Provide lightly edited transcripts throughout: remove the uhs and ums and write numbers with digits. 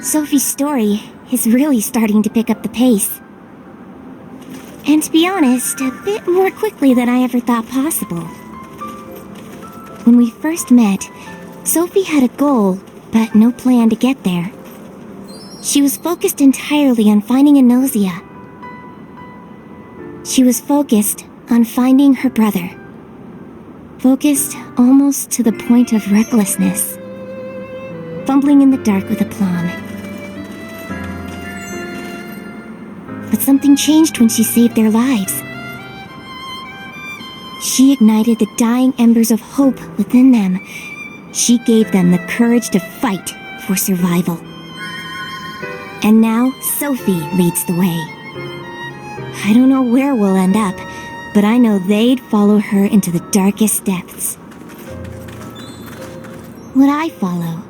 Sophie's story is really starting to pick up the pace. And to be honest, a bit more quickly than I ever thought possible. When we first met, Sophie had a goal, but no plan to get there. She was focused entirely on finding a nausea. She was focused on finding her brother. Focused almost to the point of recklessness. Fumbling in the dark with aplomb. But something changed when she saved their lives. She ignited the dying embers of hope within them. She gave them the courage to fight for survival. And now, Sophie leads the way. I don't know where we'll end up, but I know they'd follow her into the darkest depths. Would I follow?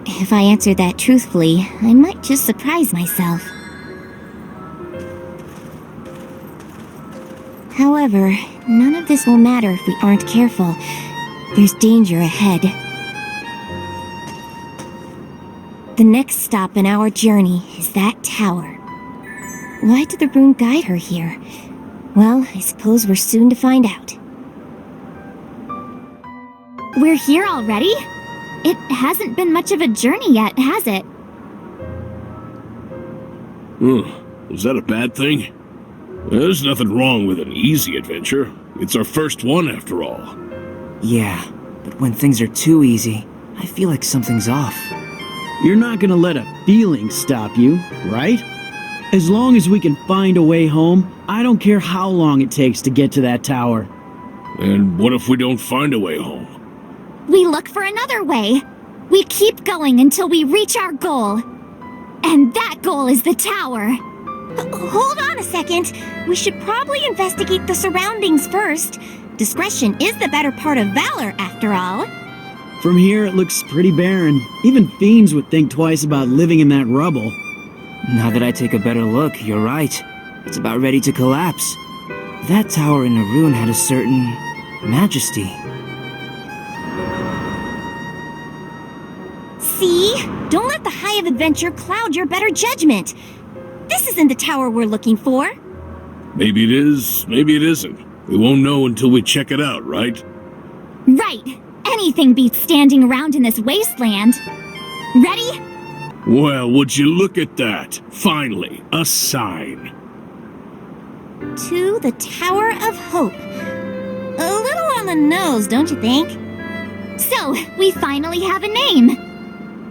If I answered that truthfully, I might just surprise myself. However, none of this will matter if we aren't careful. There's danger ahead. The next stop in our journey is that tower. Why did the rune guide her here? Well, I suppose we're soon to find out. We're here already? It hasn't been much of a journey yet, has it? Was that a bad thing? There's nothing wrong with an easy adventure. It's our first one, after all. Yeah, but when things are too easy, I feel like something's off. You're not gonna let a feeling stop you, right? As long as we can find a way home, I don't care how long it takes to get to that tower. And what if we don't find a way home? We look for another way. We keep going until we reach our goal. And that goal is the tower. Hold on a second. We should probably investigate the surroundings first. Discretion is the better part of valor, after all. From here, it looks pretty barren. Even fiends would think twice about living in that rubble. Now that I take a better look, you're right. It's about ready to collapse. That tower in the ruin had a certain majesty. See? Don't let the high of adventure cloud your better judgment. This isn't the tower we're looking for. Maybe it is, maybe it isn't. We won't know until we check it out, right? Right. Anything beats standing around in this wasteland. Ready? Well, would you look at that? Finally, a sign. To the Tower of Hope. A little on the nose, don't you think? So, we finally have a name.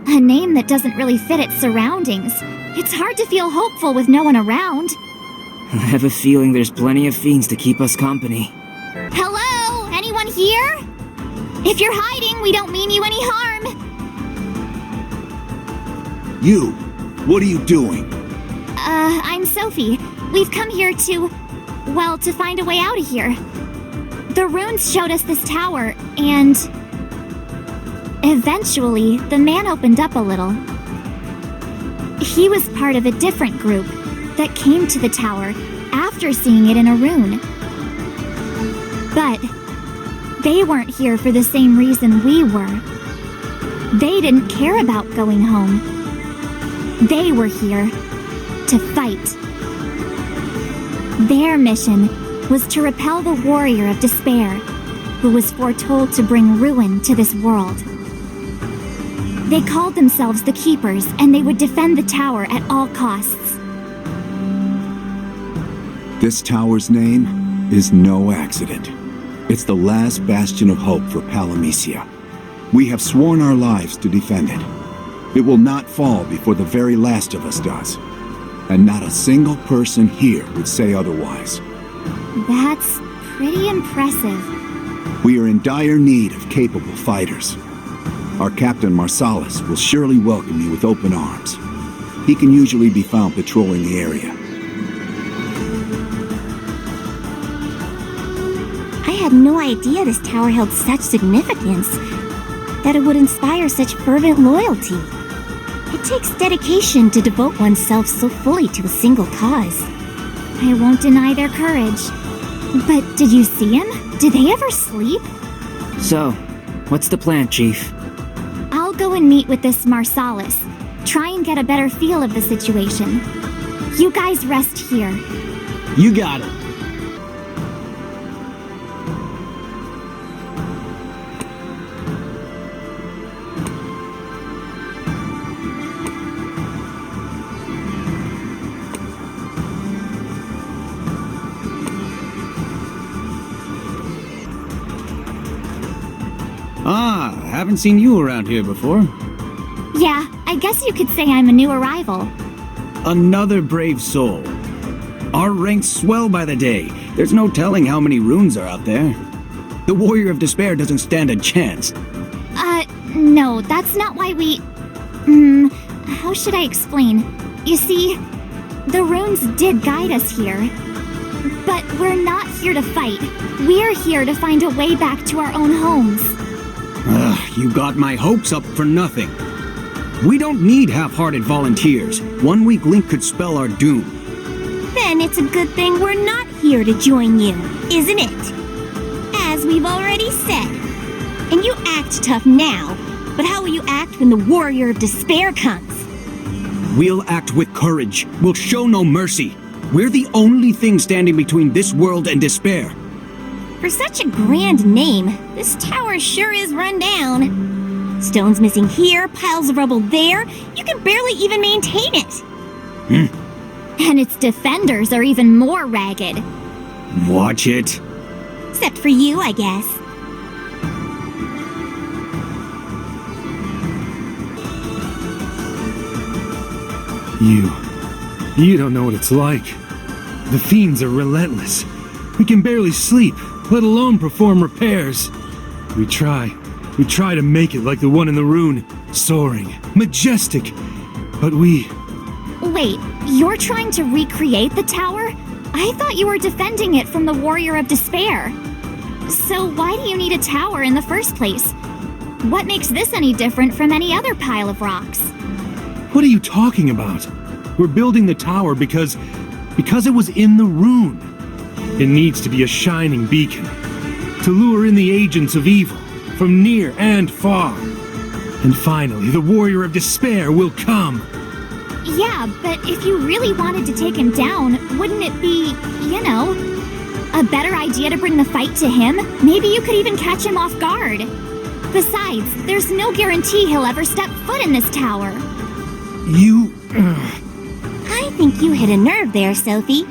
A name that doesn't really fit its surroundings. It's hard to feel hopeful with no one around. I have a feeling there's plenty of fiends to keep us company. Hello? Anyone here? If you're hiding, we don't mean you any harm. You! What are you doing? I'm Sophie. We've come here to find a way out of here. The runes showed us this tower, and eventually, the man opened up a little. He was part of a different group that came to the tower after seeing it in a rune. But they weren't here for the same reason we were. They didn't care about going home. They were here to fight. Their mission was to repel the warrior of despair, who was foretold to bring ruin to this world. They called themselves the Keepers, and they would defend the tower at all costs. This tower's name is no accident. It's the last bastion of hope for Palamecia. We have sworn our lives to defend it. It will not fall before the very last of us does. And not a single person here would say otherwise. That's pretty impressive. We are in dire need of capable fighters. Our Captain Marsalis will surely welcome you with open arms. He can usually be found patrolling the area. I had no idea this tower held such significance, that it would inspire such fervent loyalty. It takes dedication to devote oneself so fully to a single cause. I won't deny their courage. But did you see him? Did they ever sleep? So, what's the plan, Chief? I'll go and meet with this Marsalis. try and get a better feel of the situation. You guys rest here. You got it. Ah, haven't seen you around here before. Yeah, I guess you could say I'm a new arrival. Another brave soul. Our ranks swell by the day. There's no telling how many runes are out there. The Warrior of Despair doesn't stand a chance. No, that's not why we... how should I explain? You see, the runes did guide us here. But we're not here to fight. We're here to find a way back to our own homes. You got my hopes up for nothing. We don't need half-hearted volunteers. One weak link could spell our doom. Then it's a good thing we're not here to join you, isn't it? As we've already said. And you act tough now, but how will you act when the Warrior of Despair comes? We'll act with courage. We'll show no mercy. We're the only thing standing between this world and despair. For such a grand name, this tower sure is run down. Stones missing here, piles of rubble there. You can barely even maintain it. And its defenders are even more ragged. Watch it. Except for you, I guess. You don't know what it's like. The fiends are relentless. We can barely sleep, let alone perform repairs. We try to make it like the one in the rune, soaring, majestic. But we... Wait, you're trying to recreate the tower? I thought you were defending it from the Warrior of Despair. So why do you need a tower in the first place? What makes this any different from any other pile of rocks? What are you talking about? We're building the tower because it was in the rune. It needs to be a shining beacon to lure in the agents of evil from near and far. And finally, the Warrior of Despair will come. Yeah, but if you really wanted to take him down, wouldn't it be, a better idea to bring the fight to him? Maybe you could even catch him off guard. Besides, there's no guarantee he'll ever step foot in this tower. I think you hit a nerve there, Sophie.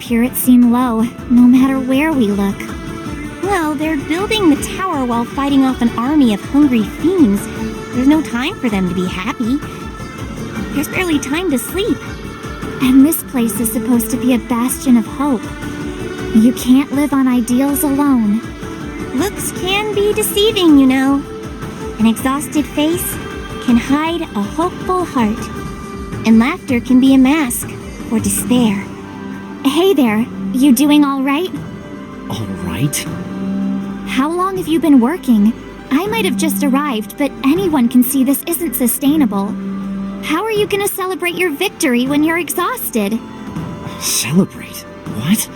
Spirits seem low, no matter where we look. Well, they're building the tower while fighting off an army of hungry fiends. There's no time for them to be happy. There's barely time to sleep. And this place is supposed to be a bastion of hope. You can't live on ideals alone. Looks can be deceiving, you know. An exhausted face can hide a hopeful heart. And laughter can be a mask for despair. Hey there, you doing all right? All right. How long have you been working? I might have just arrived, but anyone can see this isn't sustainable. How are you gonna celebrate your victory when you're exhausted? Celebrate? What?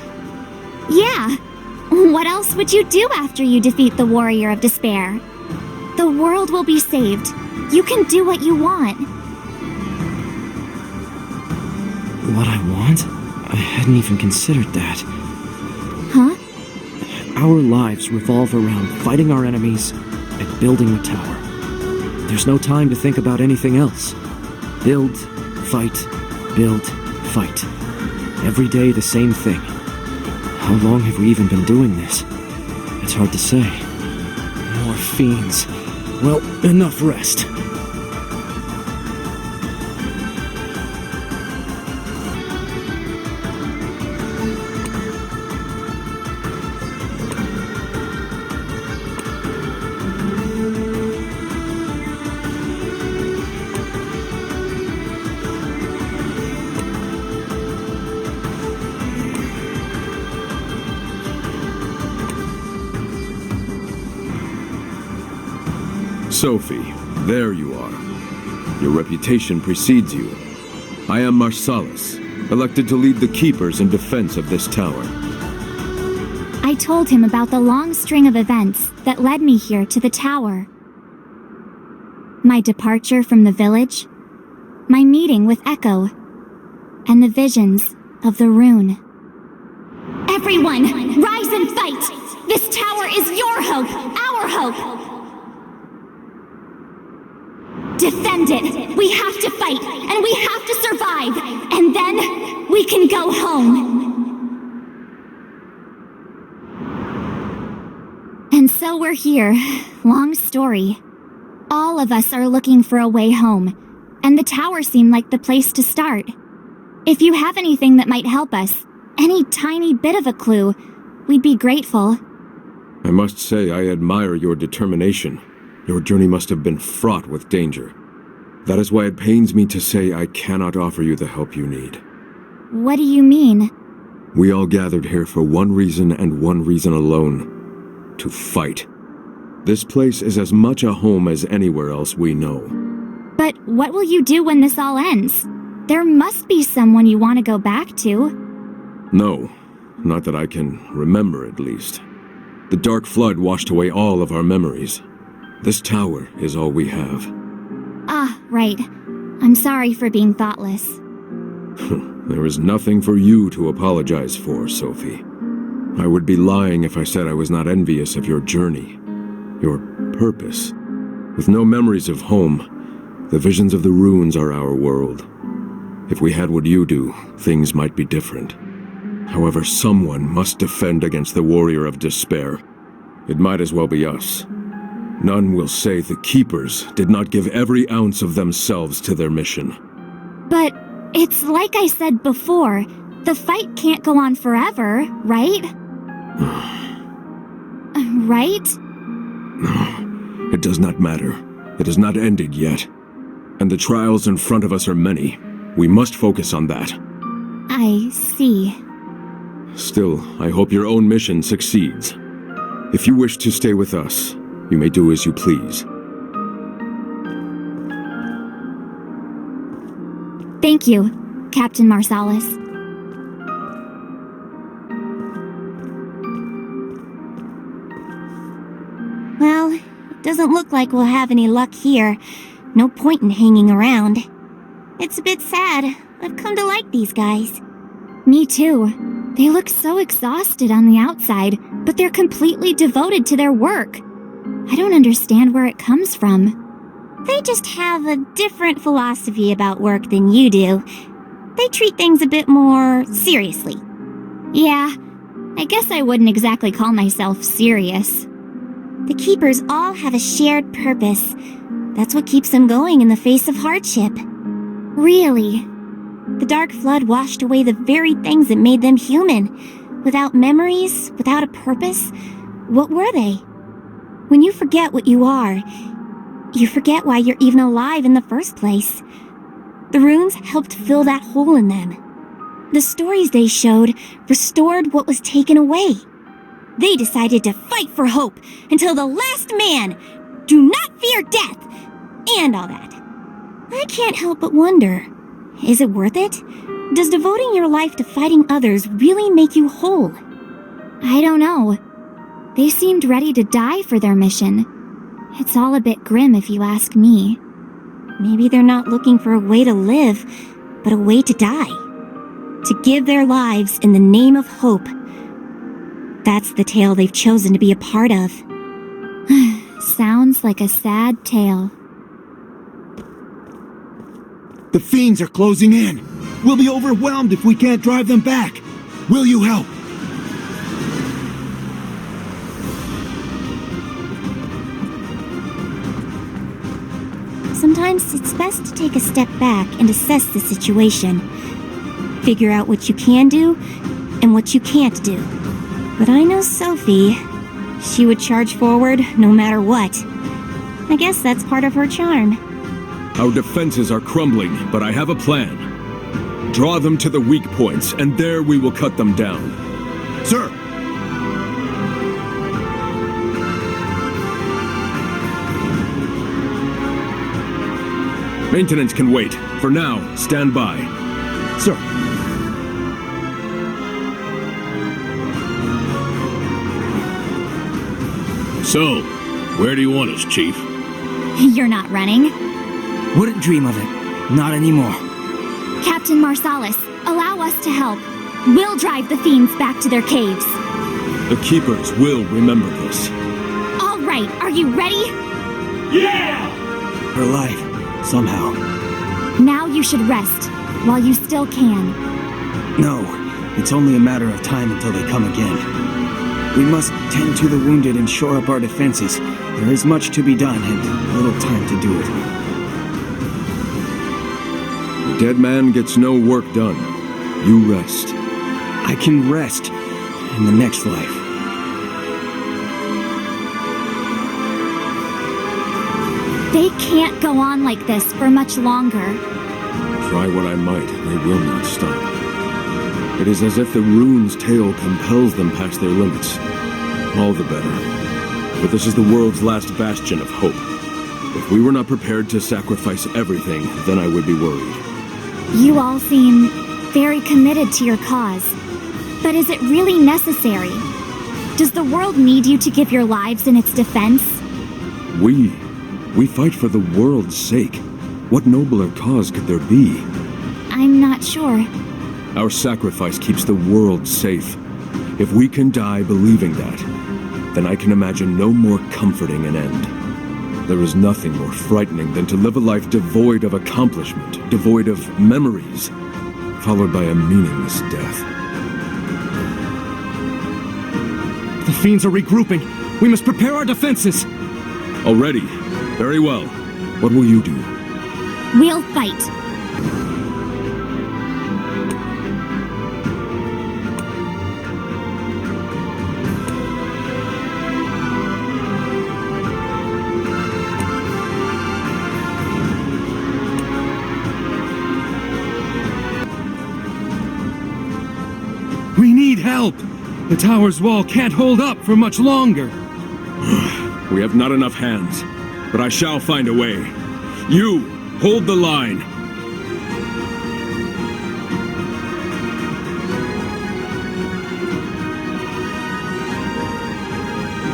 Yeah. What else would you do after you defeat the Warrior of Despair? The world will be saved. You can do what you want. What I want? I hadn't even considered that. Huh? Our lives revolve around fighting our enemies and building the tower. There's no time to think about anything else. Build, fight, build, fight. Every day the same thing. How long have we even been doing this? It's hard to say. More fiends. Well, enough rest. Sophie, there you are. Your reputation precedes you. I am Marsalis, elected to lead the Keepers in defense of this tower. I told him about the long string of events that led me here to the tower. My departure from the village, my meeting with Echo, and the visions of the rune. Everyone, rise and fight! This tower is your hope, our hope! Defend it! We have to fight, and we have to survive! And then, we can go home! And so we're here. Long story. All of us are looking for a way home, and the tower seemed like the place to start. If you have anything that might help us, any tiny bit of a clue, we'd be grateful. I must say I admire your determination. Your journey must have been fraught with danger. That is why it pains me to say I cannot offer you the help you need. What do you mean? We all gathered here for one reason and one reason alone. To fight. This place is as much a home as anywhere else we know. But what will you do when this all ends? There must be someone you want to go back to. No, not that I can remember at least. The Dark Flood washed away all of our memories. This tower is all we have. Ah, right. I'm sorry for being thoughtless. There is nothing for you to apologize for, Sophie. I would be lying if I said I was not envious of your journey, your purpose. With no memories of home, the visions of the runes are our world. If we had what you do, things might be different. However, someone must defend against the Warrior of Despair. It might as well be us. None will say the Keepers did not give every ounce of themselves to their mission. But it's like I said before, the fight can't go on forever, right? Right? No, it does not matter. It has not ended yet. And the trials in front of us are many. We must focus on that. I see. Still, I hope your own mission succeeds. If you wish to stay with us, you may do as you please. Thank you, Captain Marsalis. Well, it doesn't look like we'll have any luck here. No point in hanging around. It's a bit sad. I've come to like these guys. Me too. They look so exhausted on the outside, but they're completely devoted to their work. I don't understand where it comes from. They just have a different philosophy about work than you do. They treat things a bit more seriously. Yeah, I guess I wouldn't exactly call myself serious. The Keepers all have a shared purpose. That's what keeps them going in the face of hardship. Really? The Dark Flood washed away the very things that made them human. Without memories, without a purpose, what were they? When you forget what you are, you forget why you're even alive in the first place. The runes helped fill that hole in them. The stories they showed restored what was taken away. They decided to fight for hope until the last man. Do not fear death, and all that. I can't help but wonder, is it worth it? Does devoting your life to fighting others really make you whole? I don't know. They seemed ready to die for their mission. It's all a bit grim if you ask me. Maybe they're not looking for a way to live, but a way to die. To give their lives in the name of hope. That's the tale they've chosen to be a part of. Sounds like a sad tale. The fiends are closing in. We'll be overwhelmed if we can't drive them back. Will you help? Sometimes it's best to take a step back and assess the situation. Figure out what you can do and what you can't do. But I know Sophie. She would charge forward no matter what. I guess that's part of her charm. Our defenses are crumbling, but I have a plan. Draw them to the weak points, and there we will cut them down. Sir! Maintenance can wait. For now, stand by. Sir. So, where do you want us, Chief? You're not running. Wouldn't dream of it. Not anymore. Captain Marsalis, allow us to help. We'll drive the fiends back to their caves. The Keepers will remember this. All right, are you ready? We're alive. Somehow. Now you should rest, while you still can. No. It's only a matter of time until they come again. We must tend to the wounded and shore up our defenses. There is much to be done and little time to do it. The dead man gets no work done. You rest. I can rest in the next life. They can't go on like this for much longer. Try what I might, they will not stop. It is as if the rune's tale compels them past their limits. All the better. But this is the world's last bastion of hope. If we were not prepared to sacrifice everything, then I would be worried. You all seem very committed to your cause. But is it really necessary? Does the world need you to give your lives in its defense? We fight for the world's sake. What nobler cause could there be? I'm not sure. Our sacrifice keeps the world safe. If we can die believing that, then I can imagine no more comforting an end. There is nothing more frightening than to live a life devoid of accomplishment, devoid of memories, followed by a meaningless death. The fiends are regrouping. We must prepare our defenses. Already? Very well. What will you do? We'll fight. We need help! The tower's wall can't hold up for much longer. We have not enough hands, but I shall find a way. You, hold the line.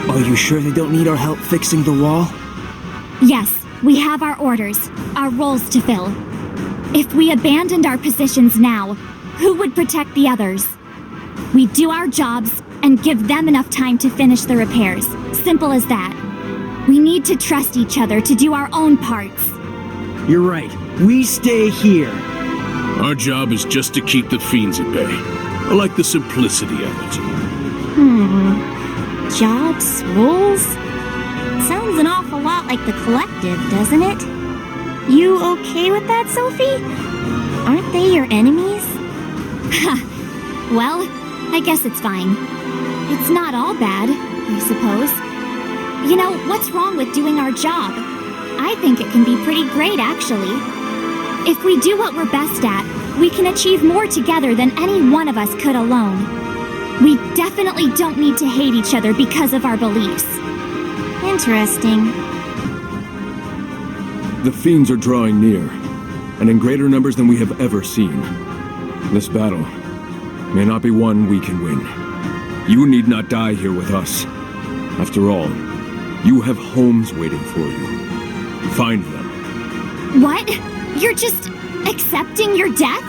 Are you sure they don't need our help fixing the wall? Yes, we have our orders, our roles to fill. If we abandoned our positions now, who would protect the others? We do our jobs and give them enough time to finish the repairs. Simple as that. We need to trust each other to do our own parts. You're right. We stay here. Our job is just to keep the fiends at bay. I like the simplicity of it. Jobs, roles? Sounds an awful lot like the collective, doesn't it? You okay with that, Sophie? Aren't they your enemies? Well, I guess it's fine. It's not all bad, I suppose. You know, what's wrong with doing our job? I think it can be pretty great, actually. If we do what we're best at, we can achieve more together than any one of us could alone. We definitely don't need to hate each other because of our beliefs. Interesting. The fiends are drawing near, and in greater numbers than we have ever seen. This battle may not be one we can win. You need not die here with us. After all, you have homes waiting for you. Find them. What? You're just accepting your death?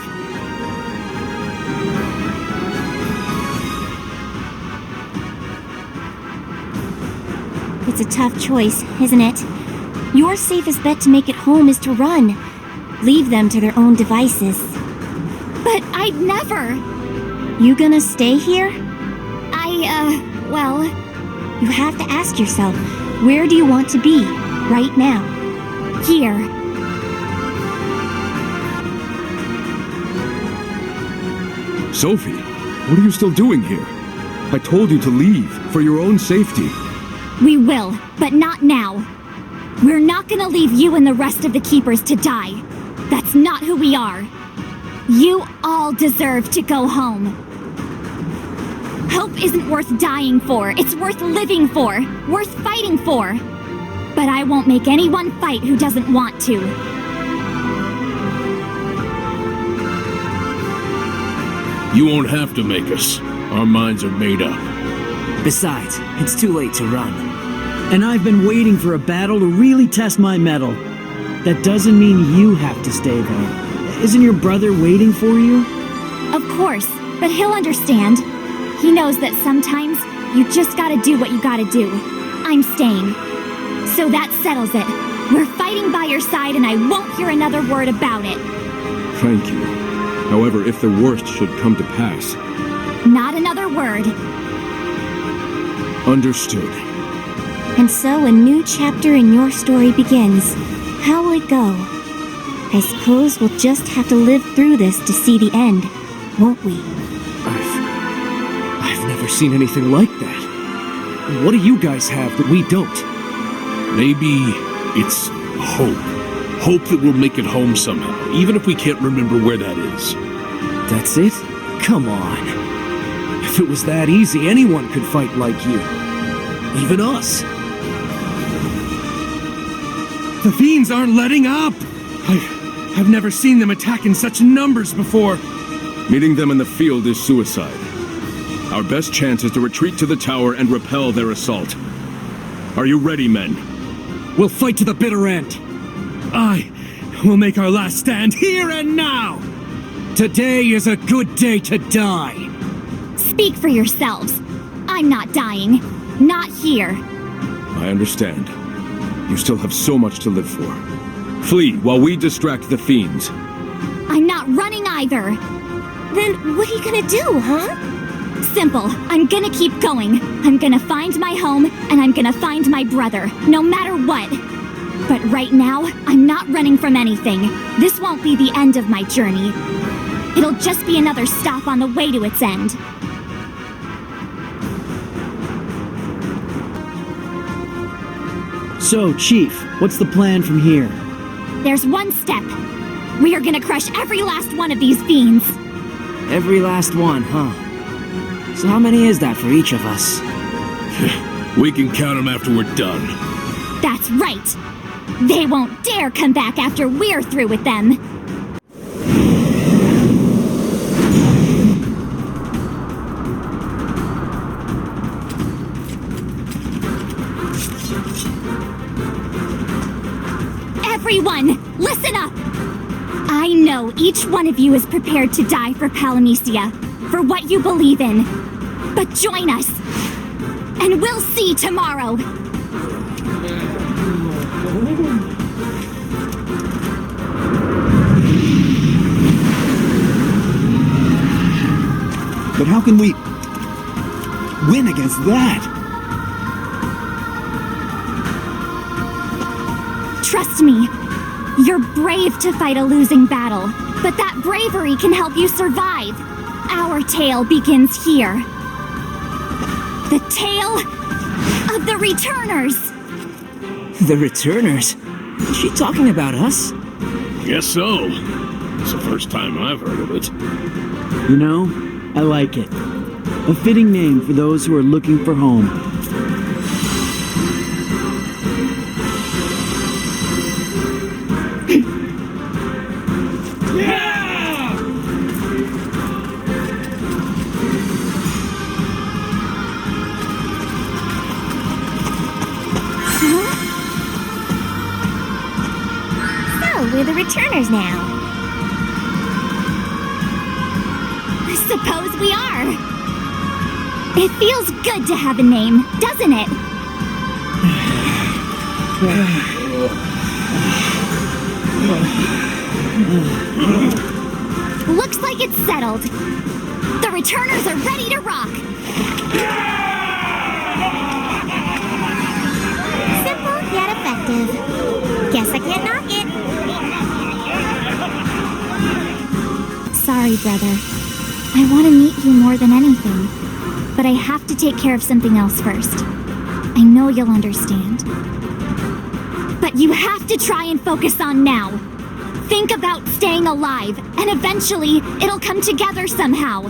It's a tough choice, isn't it? Your safest bet to make it home is to run. Leave them to their own devices. But I'd never. You gonna stay here? Well... You have to ask yourself, where do you want to be, right now? Here. Sophie, what are you still doing here? I told you to leave, for your own safety. We will, but not now. We're not gonna leave you and the rest of the Keepers to die. That's not who we are. You all deserve to go home. Hope isn't worth dying for. It's worth living for. Worth fighting for. But I won't make anyone fight who doesn't want to. You won't have to make us. Our minds are made up. Besides, it's too late to run. And I've been waiting for a battle to really test my mettle. That doesn't mean you have to stay there. Isn't your brother waiting for you? Of course, but he'll understand. He knows that sometimes you just gotta do what you gotta do. I'm staying. So that settles it. We're fighting by your side and I won't hear another word about it. Thank you. However, if the worst should come to pass... Not another word. Understood. And so a new chapter in your story begins. How will it go? I suppose we'll just have to live through this to see the end, won't we? I've never seen anything like that. What do you guys have that we don't? Maybe it's hope. Hope that we'll make it home somehow, even if we can't remember where that is. That's it? Come on. If it was that easy, anyone could fight like you. Even us. The fiends aren't letting up! I've never seen them attack in such numbers before. Meeting them in the field is suicide. Our best chance is to retreat to the tower and repel their assault. Are you ready, men? We'll fight to the bitter end. I will make our last stand here and now! Today is a good day to die. Speak for yourselves. I'm not dying. Not here. I understand. You still have so much to live for. Flee while we distract the fiends. I'm not running either. Then what are you gonna do, huh? Simple. I'm gonna keep going. I'm gonna find my home, and I'm gonna find my brother, no matter what. But right now, I'm not running from anything. This won't be the end of my journey. It'll just be another stop on the way to its end. So, Chief, what's the plan from here? There's one step. We are gonna crush every last one of these fiends. Every last one, huh? So how many is that for each of us? We can count them after we're done. That's right. They won't dare come back after we're through with them. Everyone, listen up! I know each one of you is prepared to die for Palamecia, for what you believe in. But join us, and we'll see tomorrow! But how can we win against that? Trust me, you're brave to fight a losing battle, but that bravery can help you survive. Our tale begins here. The tale of the Returners. The Returners? Is she talking about us? Guess so. It's the first time I've heard of it. You know, I like it. A fitting name for those who are looking for home. We're the Returners now. Suppose we are. It feels good to have a name, doesn't it? Looks like it's settled. The Returners are ready to rock. Simple yet effective. Guess I can't knock it. Sorry, brother. I want to meet you more than anything. But I have to take care of something else first. I know you'll understand. But you have to try and focus on now. Think about staying alive, and eventually, it'll come together somehow.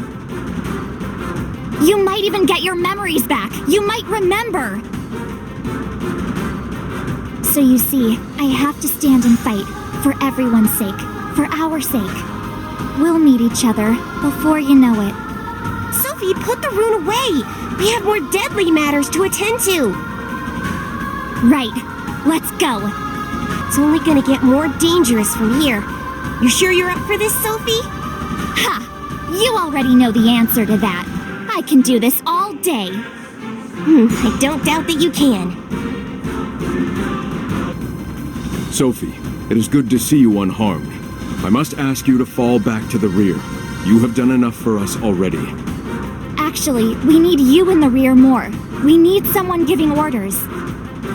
You might even get your memories back. You might remember. So you see, I have to stand and fight, for everyone's sake, for our sake. We'll meet each other before you know it. Sophie, put the rune away! We have more deadly matters to attend to! Right. Let's go. It's only gonna get more dangerous from here. You sure you're up for this, Sophie? Ha! You already know the answer to that. I can do this all day. I don't doubt that you can. Sophie, it is good to see you unharmed. I must ask you to fall back to the rear. You have done enough for us already. Actually, we need you in the rear more. We need someone giving orders.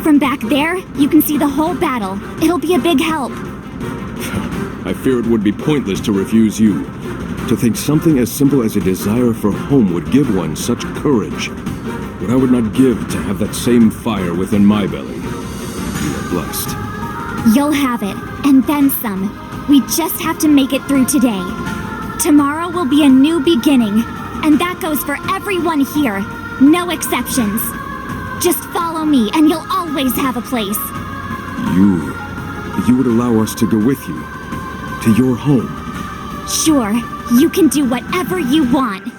From back there, you can see the whole battle. It'll be a big help. I fear it would be pointless to refuse you. To think something as simple as a desire for home would give one such courage. What I would not give to have that same fire within my belly. You are blessed. You'll have it, and then some. We just have to make it through today. Tomorrow will be a new beginning, and that goes for everyone here. No exceptions. Just follow me, and you'll always have a place. You would allow us to go with you? To your home? Sure, you can do whatever you want.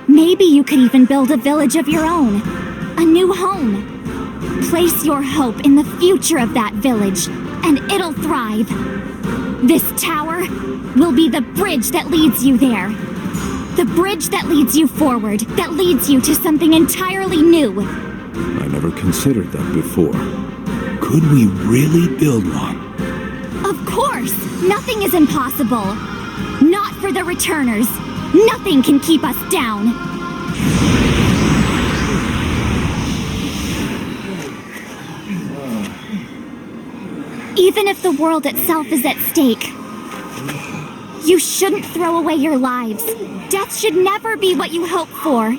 Maybe you could even build a village of your own. A new home. Place your hope in the future of that village, and it'll thrive. This tower will be the bridge that leads you there. The bridge that leads you forward, that leads you to something entirely new. I never considered that before. Could we really build one? Of course! Nothing is impossible. Not for the returners. Nothing can keep us down. Even if the world itself is at stake, you shouldn't throw away your lives. Death should never be what you hope for.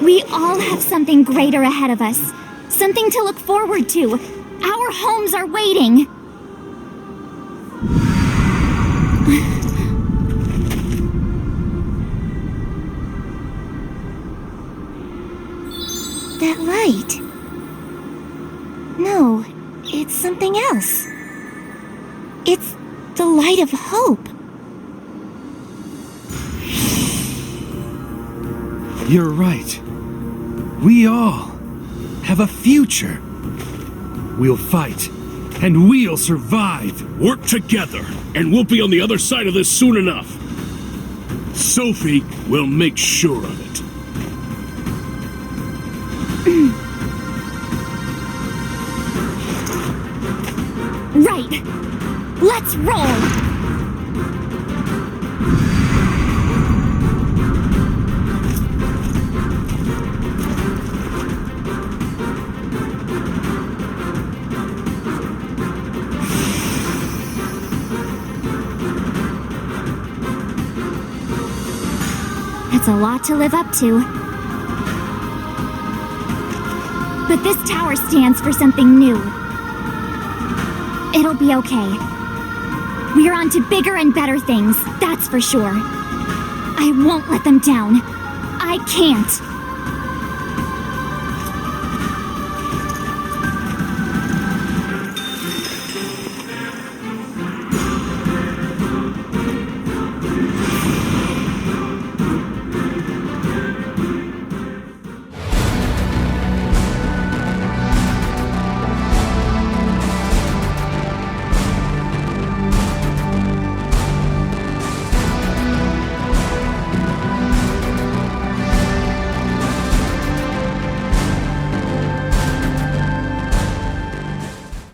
We all have something greater ahead of us. Something to look forward to. Our homes are waiting. That light. No, it's something else. It's the light of hope. You're right. We all have a future. We'll fight, and we'll survive. Work together, and we'll be on the other side of this soon enough. Sophie will make sure of it. Right. Let's roll. That's a lot to live up to. But this tower stands for something new. It'll be okay. We're on to bigger and better things, that's for sure. I won't let them down. I can't.